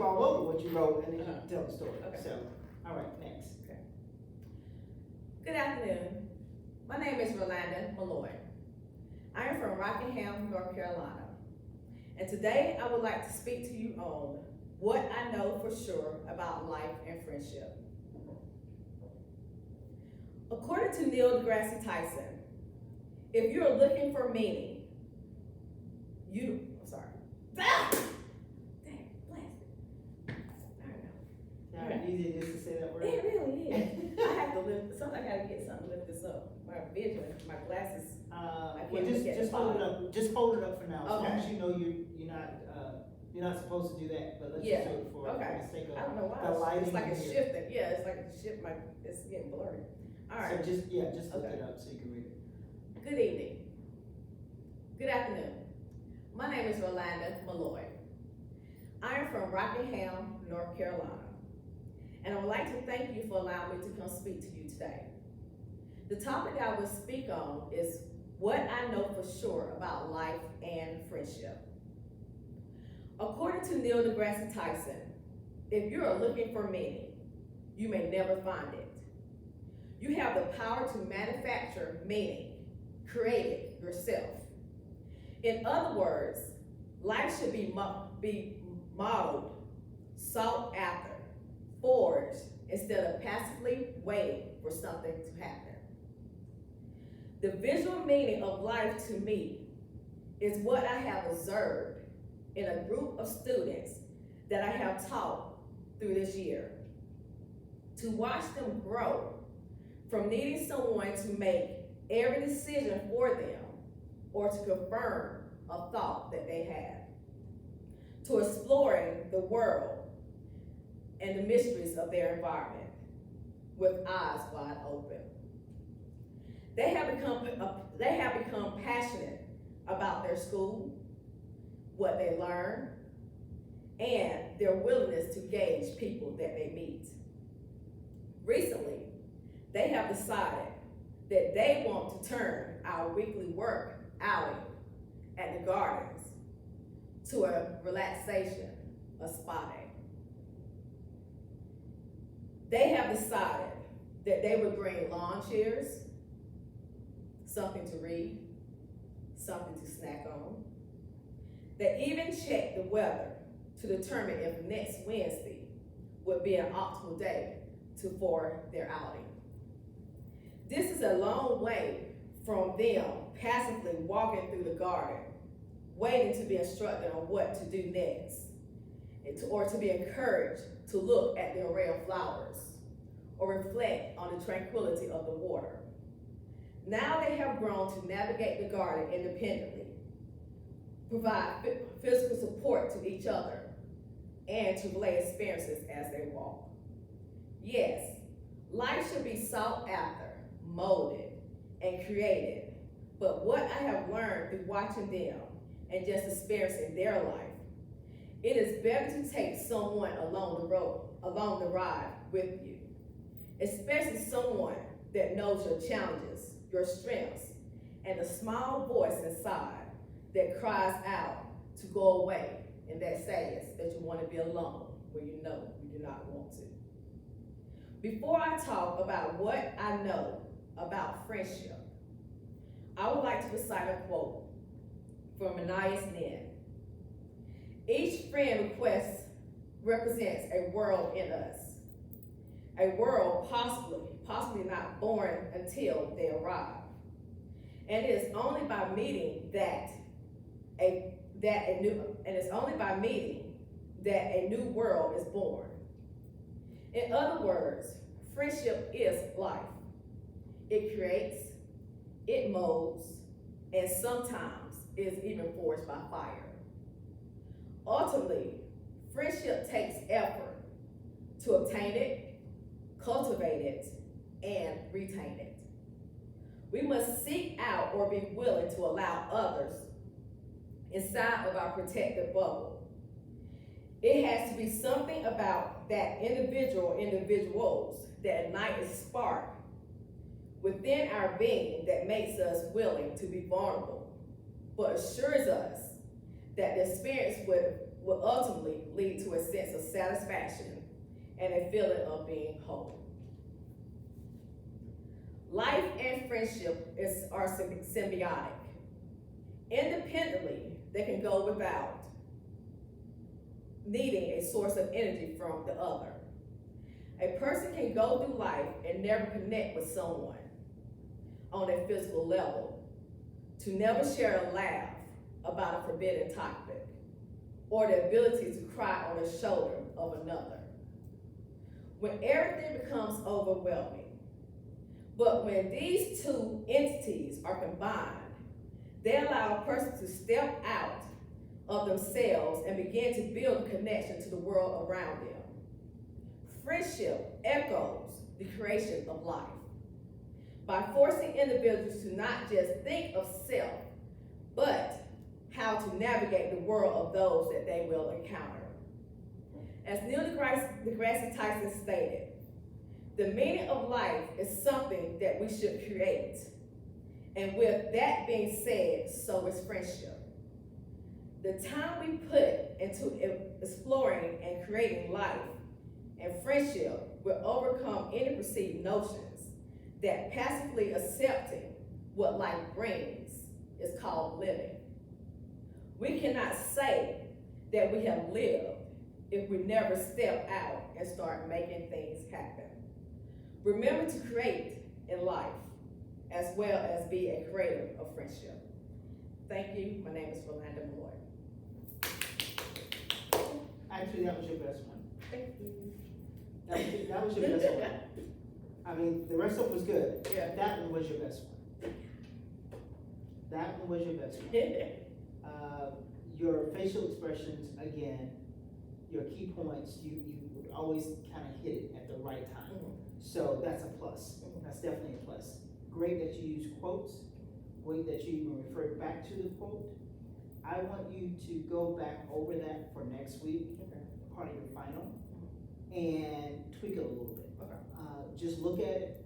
all over what you wrote, and then you Uh-huh. can tell the story. Okay. So, all right, next. Good afternoon. My name is Rolanda Malloy. I am from Rockingham, North Carolina. And today I would like to speak to you on what I know for sure about life and friendship. According to Neil deGrasse Tyson, if you're looking for meaning, I'm sorry. Ah! Dang, blast it. All right, easy just to say that word. It really is. I have to lift, sometimes I gotta get something to lift this up. My vision, my glasses. Well, can't look at just the hold it bottom. up. Just hold it up for now. As long Okay. as you know you're not supposed to do that, but let's Yeah, just do it for okay. the sake of I don't know the why. lighting. It's like in it's here. shifting. Yeah, it's like it's shift. It's getting blurry. All right. So just lift Okay. it up so you can read it. Good evening. Good afternoon. My name is Rolanda Malloy. I am from Rockingham, North Carolina. And I would like to thank you for allowing me to come speak to you today. The topic I will speak on is what I know for sure about life and friendship. According to Neil deGrasse Tyson, if you are looking for meaning, you may never find it. You have the power to manufacture meaning, create it yourself. In other words, life should be modeled, sought after, forged, instead of passively waiting for something to happen. The visual meaning of life to me is what I have observed in a group of students that I have taught through this year. To watch them grow from needing someone to make every decision for them or to confirm a thought that they had, to exploring the world and the mysteries of their environment with eyes wide open. They have become passionate about their school, what they learn, and their willingness to gauge people that they meet. Recently, they have decided that they want to turn our weekly work outing at the gardens to a relaxation, a spa day. They have decided that they would bring lawn chairs, something to read, something to snack on. They even check the weather to determine if next Wednesday would be an optimal day for their outing. This is a long way from them passively walking through the garden, waiting to be instructed on what to do next, or to be encouraged to look at the array of flowers, or reflect on the tranquility of the water. Now they have grown to navigate the garden independently, provide physical support to each other, and to relay experiences as they walk. Yes, life should be sought after, molded, and created, but what I have learned through watching them and just experiencing their life, it is better to take someone along the ride with you, especially someone that knows your challenges, your strengths, and the small voice inside that cries out to go away and that says that you want to be alone where you know you do not want to. Before I talk about what I know about friendship, I would like to recite a quote from Anais Nin. Each friend request represents a world in us, a world possibly not born until they arrive. And it is only by meeting that a new world is born. In other words, friendship is life. It creates, it molds, and sometimes is even forged by fire. Ultimately, friendship takes effort to obtain it, cultivate it, and retain it. We must seek out or be willing to allow others inside of our protected bubble. It has to be something about that individuals that ignite a spark within our being that makes us willing to be vulnerable, but assures us that the experience will ultimately lead to a sense of satisfaction and a feeling of being whole. Life and friendship are symbiotic. Independently, they can go without needing a source of energy from the other. A person can go through life and never connect with someone on a physical level, to never share a laugh about a forbidden topic, or the ability to cry on the shoulder of another. When everything becomes overwhelming, but when these two entities are combined, they allow a person to step out of themselves and begin to build a connection to the world around them. Friendship echoes the creation of life by forcing individuals to not just think of self, but how to navigate the world of those that they will encounter. As Neil deGrasse Tyson stated, the meaning of life is something that we should create. And with that being said, so is friendship. The time we put into exploring and creating life and friendship will overcome any perceived notions that passively accepting what life brings is called living. We cannot say that we have lived if we never step out and start making things happen. Remember to create in life as well as be a creator of friendship. Thank you. My name is Rolanda Malloy. Actually, that was your best one. Thank you. That was your best one. I mean, the rest of it was good. Yeah. That one was your best one. That one was your best one. Your facial expressions, again, your key points, you would always kind of hit it at the right time. Mhm. So that's a plus. That's definitely a plus. Great that you use quotes. Great that you even refer back to the quote. I want you to go back over that for next week, Okay. part of your final, and tweak it a little bit. Okay. Just look at it.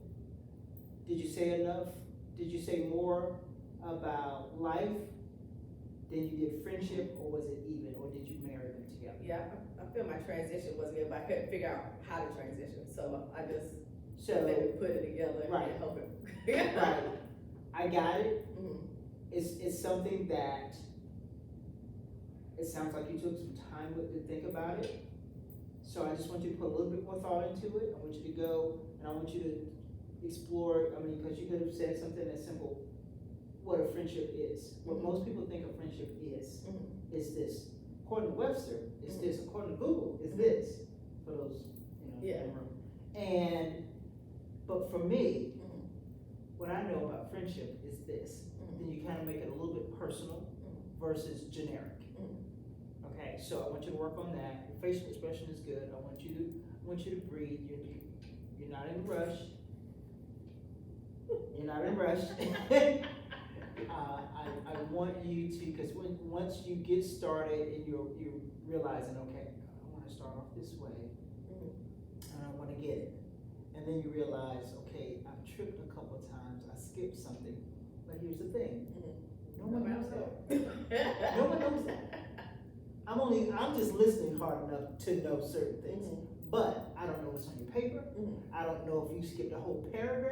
Did you say enough? Did you say more about life than you did friendship, or was it even, or did you marry them together? Yeah, I feel my transition was good, but I couldn't figure out how to transition, so I just So, maybe put it together Right. and hope it. right, I got it. Mhm. It's something that, it sounds like you took some time to think about it. So I just want you to put a little bit more thought into it. I want you to go, and I want you to explore, I mean, because you could have said something as simple, what a friendship is. What most people think a friendship is this. According to Webster, it's this. According to Google, it's this. For those, Yeah. in the room. But for me, what I know about friendship is this. Then you kind of make it a little bit personal versus generic. Okay, so I want you to work on that. Your facial expression is good. I want you to breathe. You're not in a rush. You're not in a rush. I want you to, because once you get started and you're realizing, okay, I want to start off this way, and I want to get it, and then you realize, okay, I've tripped a couple of times, I skipped something, but here's the thing, no one knows that. No one knows that. I'm just listening hard enough to know certain things, but I don't know what's on your paper. I don't know if you skipped a whole paragraph.